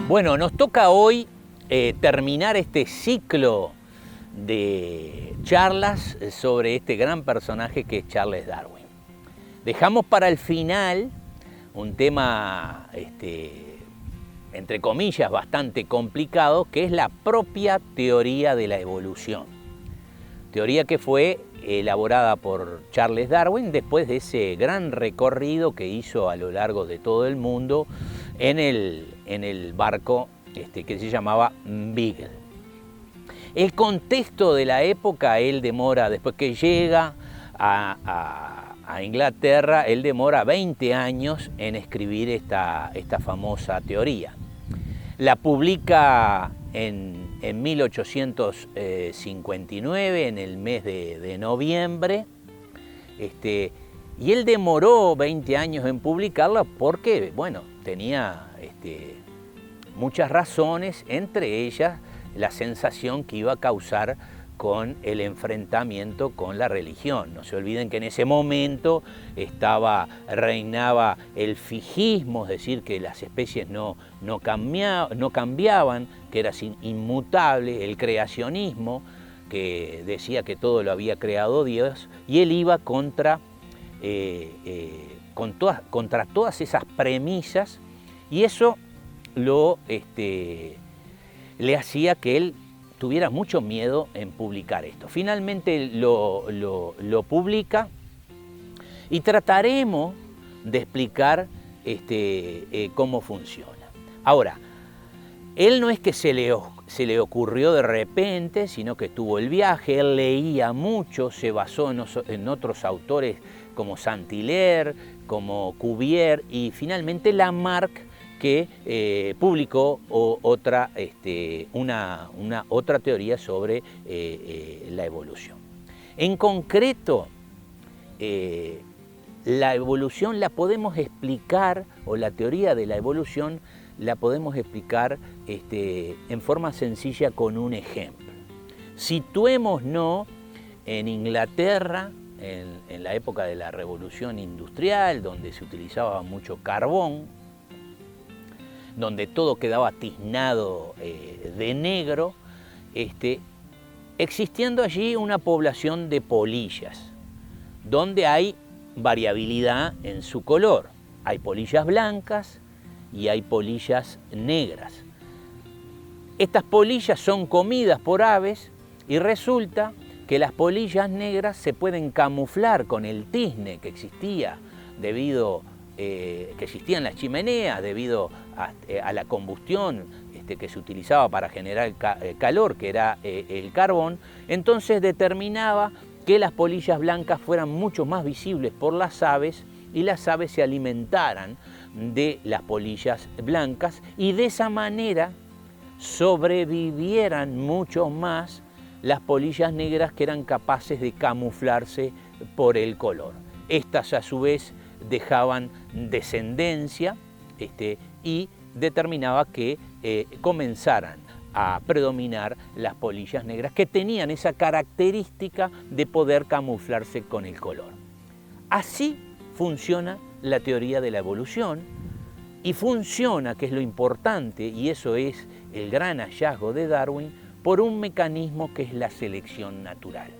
Bueno, nos toca hoy terminar este ciclo de charlas sobre este gran personaje que es Charles Darwin. Dejamos para el final un tema, entre comillas, bastante complicado, que es la propia teoría de la evolución. Teoría que fue elaborada por Charles Darwin después de ese gran recorrido que hizo a lo largo de todo el mundo en el barco que se llamaba Beagle. El contexto de la época, él demora, después que llega a Inglaterra, él demora 20 años en escribir esta famosa teoría. La publica en 1859, en el mes de noviembre, y él demoró 20 años en publicarla porque, bueno, tenía muchas razones, entre ellas la sensación que iba a causar con el enfrentamiento con la religión. No se olviden que en ese momento reinaba el fijismo, es decir, que las especies no cambiaban, que era inmutable, el creacionismo, que decía que todo lo había creado Dios, y él iba contra todas esas premisas, y eso le hacía que él tuviera mucho miedo en publicar esto. Finalmente lo publica y trataremos de explicar cómo funciona. Ahora, él no es que se le ocurrió de repente, sino que tuvo el viaje, él leía mucho, se basó en otros autores como Saint-Hilaire, como Cuvier y finalmente Lamarck, que publicó otra teoría sobre la evolución. En concreto, la evolución la podemos explicar, o la teoría de la evolución la podemos explicar en forma sencilla con un ejemplo. Situémonos en Inglaterra, en la época de la Revolución Industrial, donde se utilizaba mucho carbón, donde todo quedaba tiznado de negro, existiendo allí una población de polillas, donde hay variabilidad en su color. Hay polillas blancas y hay polillas negras. Estas polillas son comidas por aves y resulta que las polillas negras se pueden camuflar con el tizne que existía que existían las chimeneas debido a la combustión que se utilizaba para generar calor, que era el carbón. Entonces determinaba que las polillas blancas fueran mucho más visibles por las aves y las aves se alimentaran de las polillas blancas y de esa manera sobrevivieran mucho más las polillas negras, que eran capaces de camuflarse por el color. Estas a su vez dejaban descendencia y determinaba que comenzaran a predominar las polillas negras, que tenían esa característica de poder camuflarse con el color. Así funciona la teoría de la evolución, y funciona, que es lo importante, y eso es el gran hallazgo de Darwin, por un mecanismo que es la selección natural.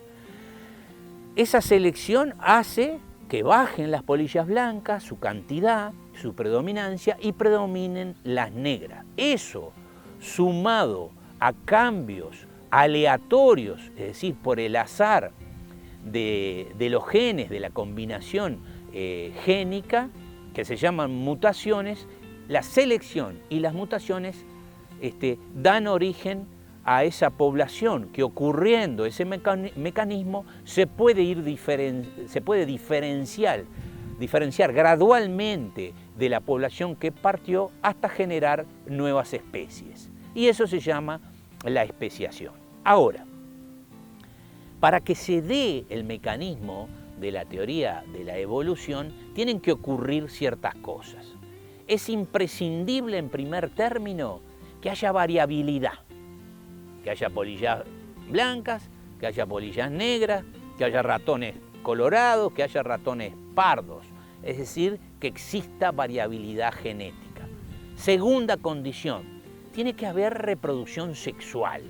Esa selección hace que bajen las polillas blancas, su cantidad, su predominancia, y predominen las negras. Eso, sumado a cambios aleatorios, es decir, por el azar de los genes, de la combinación génica, que se llaman mutaciones, la selección y las mutaciones dan origen a esa población, que ocurriendo ese mecanismo se puede diferenciar gradualmente de la población que partió hasta generar nuevas especies. Y eso se llama la especiación. Ahora, para que se dé el mecanismo de la teoría de la evolución, tienen que ocurrir ciertas cosas. Es imprescindible, en primer término, que haya variabilidad, que haya polillas blancas, que haya polillas negras, que haya ratones colorados, que haya ratones pardos, es decir, que exista variabilidad genética. Segunda condición, tiene que haber reproducción sexual.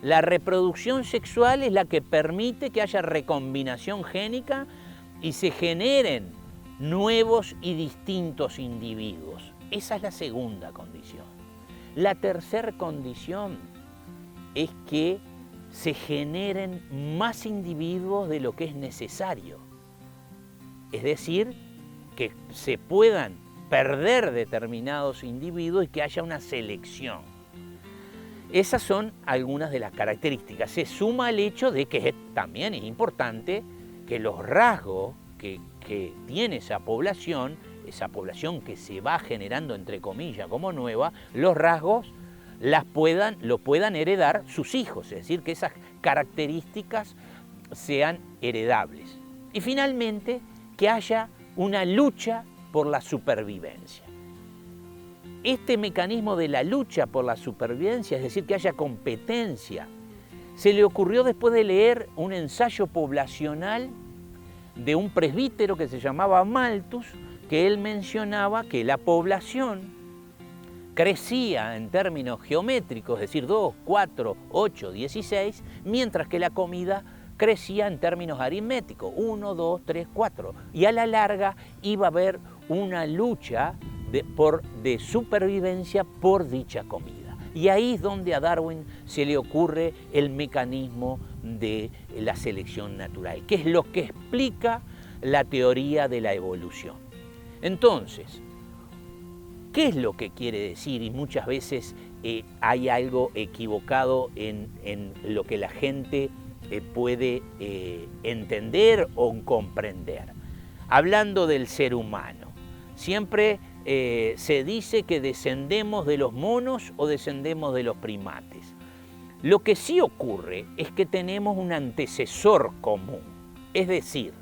La reproducción sexual es la que permite que haya recombinación génica y se generen nuevos y distintos individuos. Esa es la segunda condición. La tercera condición es que se generen más individuos de lo que es necesario. Es decir, que se puedan perder determinados individuos y que haya una selección. Esas son algunas de las características. Se suma el hecho de que también es importante que los rasgos que tiene esa población que se va generando entre comillas como nueva, los rasgos lo puedan heredar sus hijos, es decir, que esas características sean heredables. Y finalmente, que haya una lucha por la supervivencia. Este mecanismo de la lucha por la supervivencia, es decir, que haya competencia, se le ocurrió después de leer un ensayo poblacional de un presbítero que se llamaba Malthus, que él mencionaba que la población crecía en términos geométricos, es decir, 2, 4, 8, 16, mientras que la comida crecía en términos aritméticos, 1, 2, 3, 4. Y a la larga iba a haber una lucha de supervivencia por dicha comida. Y ahí es donde a Darwin se le ocurre el mecanismo de la selección natural, que es lo que explica la teoría de la evolución. Entonces, ¿qué es lo que quiere decir? Y muchas veces hay algo equivocado en lo que la gente puede entender o comprender. Hablando del ser humano, siempre se dice que descendemos de los monos o descendemos de los primates. Lo que sí ocurre es que tenemos un antecesor común, es decir,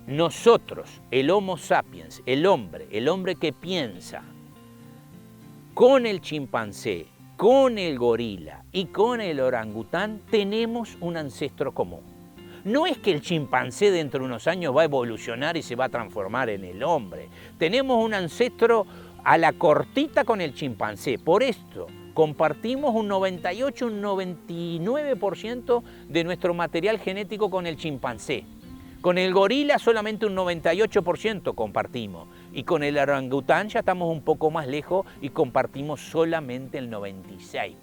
nosotros, el Homo sapiens, el hombre que piensa, con el chimpancé, con el gorila y con el orangután, tenemos un ancestro común. No es que el chimpancé dentro de unos años va a evolucionar y se va a transformar en el hombre. Tenemos un ancestro a la cortita con el chimpancé. Por esto compartimos un 98, un 99% de nuestro material genético con el chimpancé. Con el gorila solamente un 98% compartimos y con el orangután ya estamos un poco más lejos y compartimos solamente el 96%.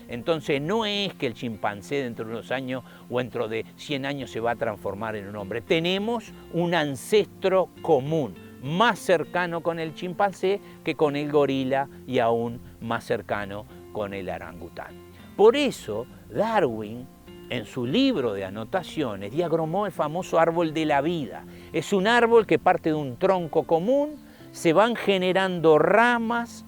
Entonces no es que el chimpancé dentro de unos años o dentro de 100 años se va a transformar en un hombre. Tenemos un ancestro común, más cercano con el chimpancé que con el gorila y aún más cercano con el orangután. Por eso Darwin, en su libro de anotaciones, diagramó el famoso árbol de la vida. Es un árbol que parte de un tronco común, se van generando ramas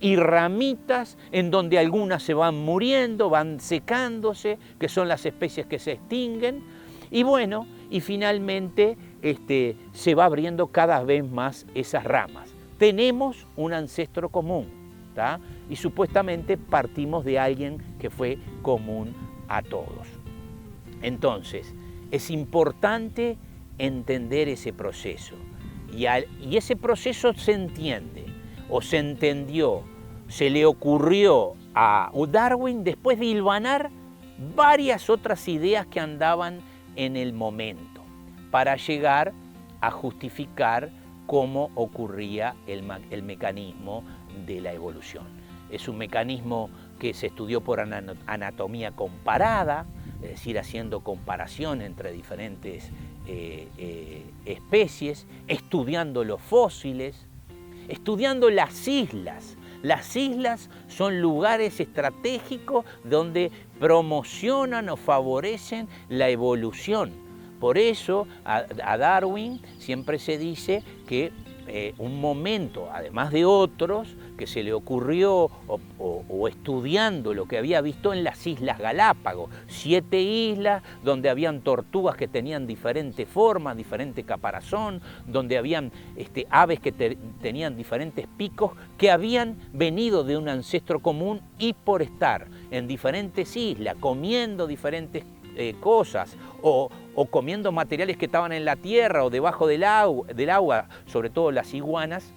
y ramitas en donde algunas se van muriendo, van secándose, que son las especies que se extinguen, y bueno, y finalmente se va abriendo cada vez más esas ramas. Tenemos un ancestro común, y supuestamente partimos de alguien que fue común a todos. Entonces, es importante entender ese proceso y ese proceso se entiende o se entendió, se le ocurrió a Darwin después de hilvanar varias otras ideas que andaban en el momento para llegar a justificar cómo ocurría el mecanismo de la evolución. Es un mecanismo que se estudió por anatomía comparada, es decir, haciendo comparación entre diferentes especies, estudiando los fósiles, estudiando las islas. Las islas son lugares estratégicos donde promocionan o favorecen la evolución. Por eso a Darwin siempre se dice que un momento, además de otros, que se le ocurrió o estudiando lo que había visto en las Islas Galápagos, 7 islas donde habían tortugas que tenían diferentes formas, diferente caparazón, donde habían aves que tenían diferentes picos, que habían venido de un ancestro común y por estar en diferentes islas, comiendo diferentes cosas o comiendo materiales que estaban en la tierra o debajo del agua, sobre todo las iguanas,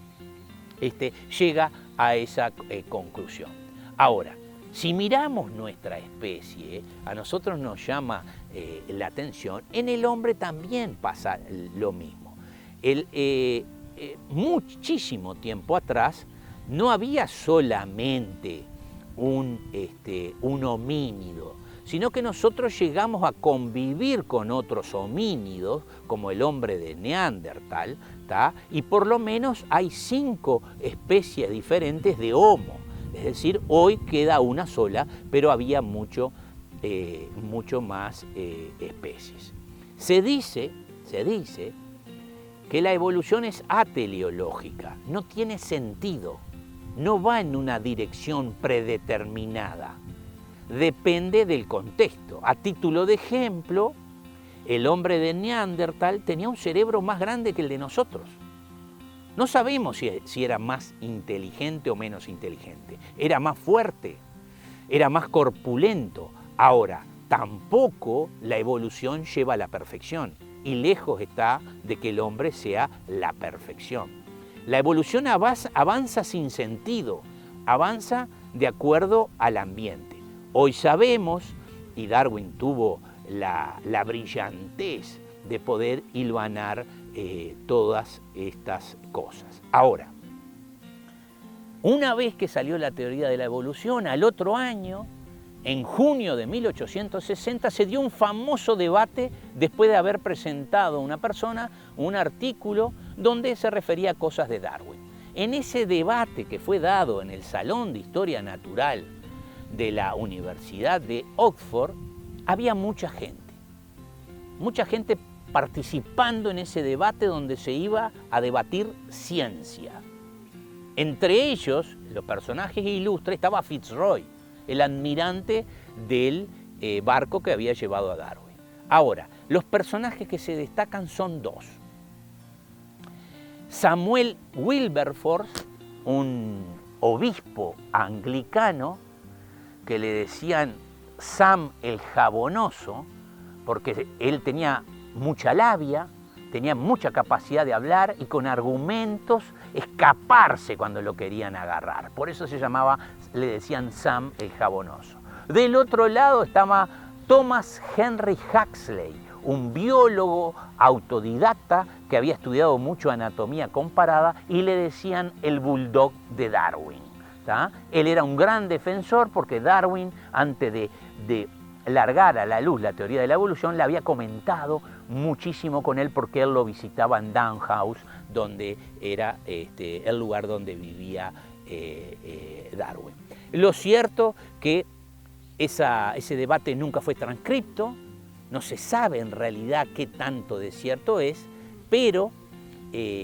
llega a esa conclusión. Ahora, si miramos nuestra especie, a nosotros nos llama la atención, en el hombre también pasa lo mismo. Muchísimo tiempo atrás no había solamente un homínido, sino que nosotros llegamos a convivir con otros homínidos, como el hombre de Neandertal, ¿tá? Y por lo menos hay 5 especies diferentes de Homo. Es decir, hoy queda una sola, pero había mucho más especies. Se dice que la evolución es ateleológica, no tiene sentido, no va en una dirección predeterminada, depende del contexto. A título de ejemplo, el hombre de Neandertal tenía un cerebro más grande que el de nosotros. No sabemos si era más inteligente o menos inteligente, era más fuerte, era más corpulento. Ahora, tampoco la evolución lleva a la perfección y lejos está de que el hombre sea la perfección. La evolución avanza sin sentido, avanza de acuerdo al ambiente. Hoy sabemos, y Darwin tuvo la brillantez de poder hilvanar todas estas cosas. Ahora, una vez que salió la teoría de la evolución, al otro año, en junio de 1860, se dio un famoso debate después de haber presentado una persona un artículo donde se refería a cosas de Darwin. En ese debate que fue dado en el Salón de Historia Natural de la Universidad de Oxford, había mucha gente participando en ese debate donde se iba a debatir ciencia. Entre ellos, los personajes ilustres, estaba Fitzroy, el admirante del barco que había llevado a Darwin. Ahora, los personajes que se destacan son 2. Samuel Wilberforce, un obispo anglicano que le decían Sam el Jabonoso, porque él tenía mucha labia, tenía mucha capacidad de hablar y con argumentos escaparse cuando lo querían agarrar. Por eso le decían Sam el Jabonoso. Del otro lado estaba Thomas Henry Huxley, un biólogo autodidacta que había estudiado mucho anatomía comparada y le decían el bulldog de Darwin, ¿tá? Él era un gran defensor porque Darwin, antes de largar a la luz la teoría de la evolución, la había comentado muchísimo con él porque él lo visitaba en Down House, donde era el lugar donde vivía Darwin. Lo cierto que ese debate nunca fue transcripto, no se sabe en realidad qué tanto de cierto es, pero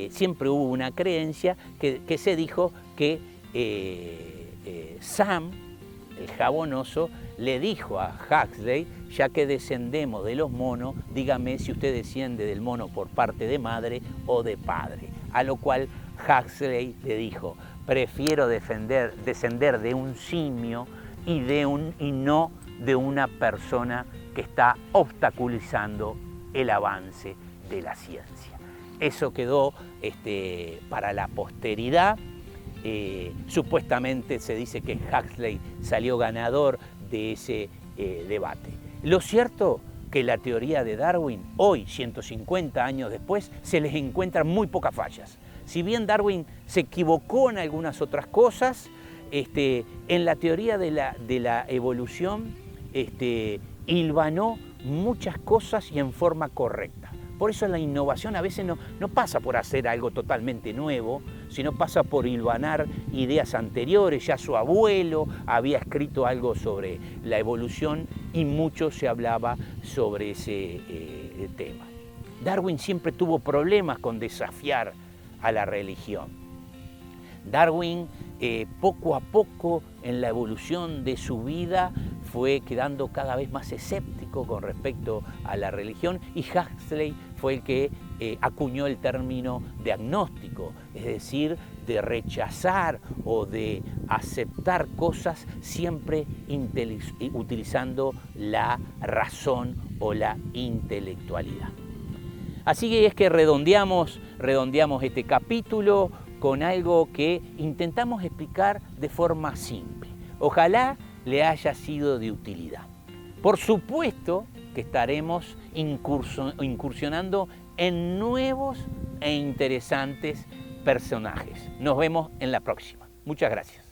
siempre hubo una creencia que se dijo que Sam, el Jabonoso, le dijo a Huxley, ya que descendemos de los monos, dígame si usted desciende del mono por parte de madre o de padre. A lo cual Huxley le dijo, prefiero descender de un simio y no de una persona que está obstaculizando el avance de la ciencia. Eso quedó para la posteridad. Supuestamente se dice que Huxley salió ganador de ese debate. Lo cierto que la teoría de Darwin, hoy, 150 años después, se les encuentran muy pocas fallas. Si bien Darwin se equivocó en algunas otras cosas, en la teoría de la evolución hilvanó muchas cosas y en forma correcta. Por eso la innovación a veces no pasa por hacer algo totalmente nuevo, sino pasa por hilvanar ideas anteriores. Ya su abuelo había escrito algo sobre la evolución y mucho se hablaba sobre ese tema. Darwin siempre tuvo problemas con desafiar a la religión. Darwin poco a poco en la evolución de su vida fue quedando cada vez más escéptico con respecto a la religión y Huxley fue el que acuñó el término de agnóstico, es decir, de rechazar o de aceptar cosas siempre utilizando la razón o la intelectualidad. Así que es que redondeamos este capítulo con algo que intentamos explicar de forma simple. Ojalá le haya sido de utilidad. Por supuesto que estaremos incursionando en nuevos e interesantes personajes. Nos vemos en la próxima. Muchas gracias.